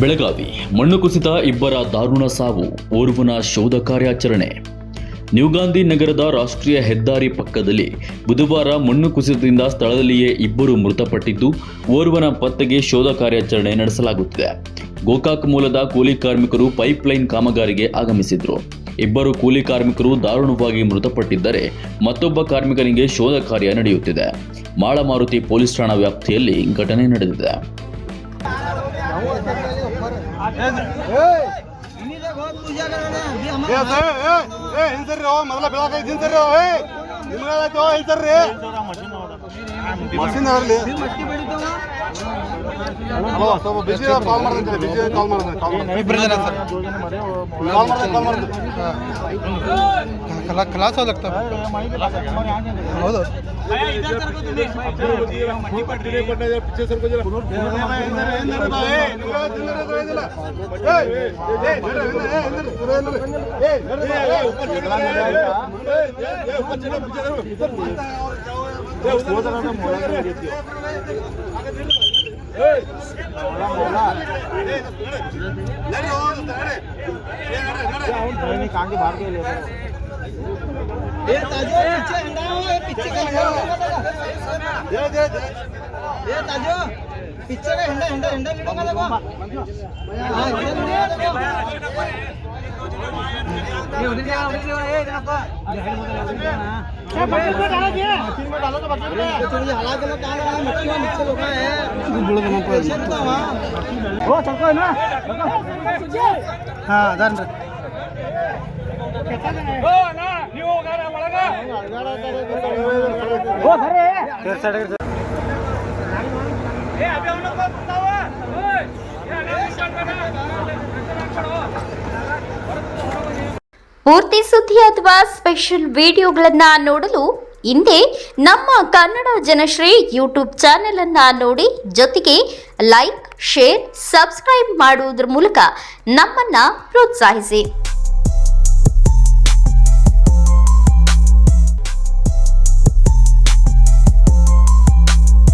ಬೆಳಗಾವಿ ಮಣ್ಣು ಕುಸಿತ, ಇಬ್ಬರ ದಾರುಣ ಸಾವು, ಓರ್ವನ ಶೋಧ ಕಾರ್ಯಾಚರಣೆ. ನ್ಯೂ ಗಾಂಧಿ ನಗರದ ರಾಷ್ಟ್ರೀಯ ಹೆದ್ದಾರಿ ಪಕ್ಕದಲ್ಲಿ ಬುಧವಾರ ಮಣ್ಣು ಕುಸಿತದಿಂದ ಸ್ಥಳದಲ್ಲಿಯೇ ಇಬ್ಬರು ಮೃತಪಟ್ಟಿದ್ದು, ಓರ್ವನ ಪತ್ತೆಗೆ ಶೋಧ ಕಾರ್ಯಾಚರಣೆ ನಡೆಸಲಾಗುತ್ತಿದೆ. ಗೋಕಾಕ್ ಮೂಲದ ಕೂಲಿ ಕಾರ್ಮಿಕರು ಪೈಪ್ಲೈನ್ ಕಾಮಗಾರಿಗೆ ಆಗಮಿಸಿದ್ರು. ಇಬ್ಬರು ಕೂಲಿ ಕಾರ್ಮಿಕರು ದಾರುಣವಾಗಿ ಮೃತಪಟ್ಟಿದ್ದರೆ ಮತ್ತೊಬ್ಬ ಕಾರ್ಮಿಕನಿಗೆ ಶೋಧ ಕಾರ್ಯ ನಡೆಯುತ್ತಿದೆ. ಮಾಳಮಾರುತಿ ಪೊಲೀಸ್ ಠಾಣಾ ವ್ಯಾಪ್ತಿಯಲ್ಲಿ ಘಟನೆ ನಡೆದಿದೆ. क्लास हो लगता है ಪೂರ್ತಿ ಸುದ್ದಿ ಅಥವಾ ಸ್ಪೆಷಲ್ ವಿಡಿಯೋಗಳನ್ನು ನೋಡಲು ಹಿಂದೆ ನಮ್ಮ ಕನ್ನಡ ಜನಶ್ರೀ ಯೂಟ್ಯೂಬ್ ಚಾನೆಲ್ ಅನ್ನ ನೋಡಿ, ಜೊತೆಗೆ ಲೈಕ್, ಶೇರ್, ಸಬ್ಸ್ಕ್ರೈಬ್ ಮಾಡುವುದರ ಮೂಲಕ ನಮ್ಮನ್ನ ಪ್ರೋತ್ಸಾಹಿಸಿ.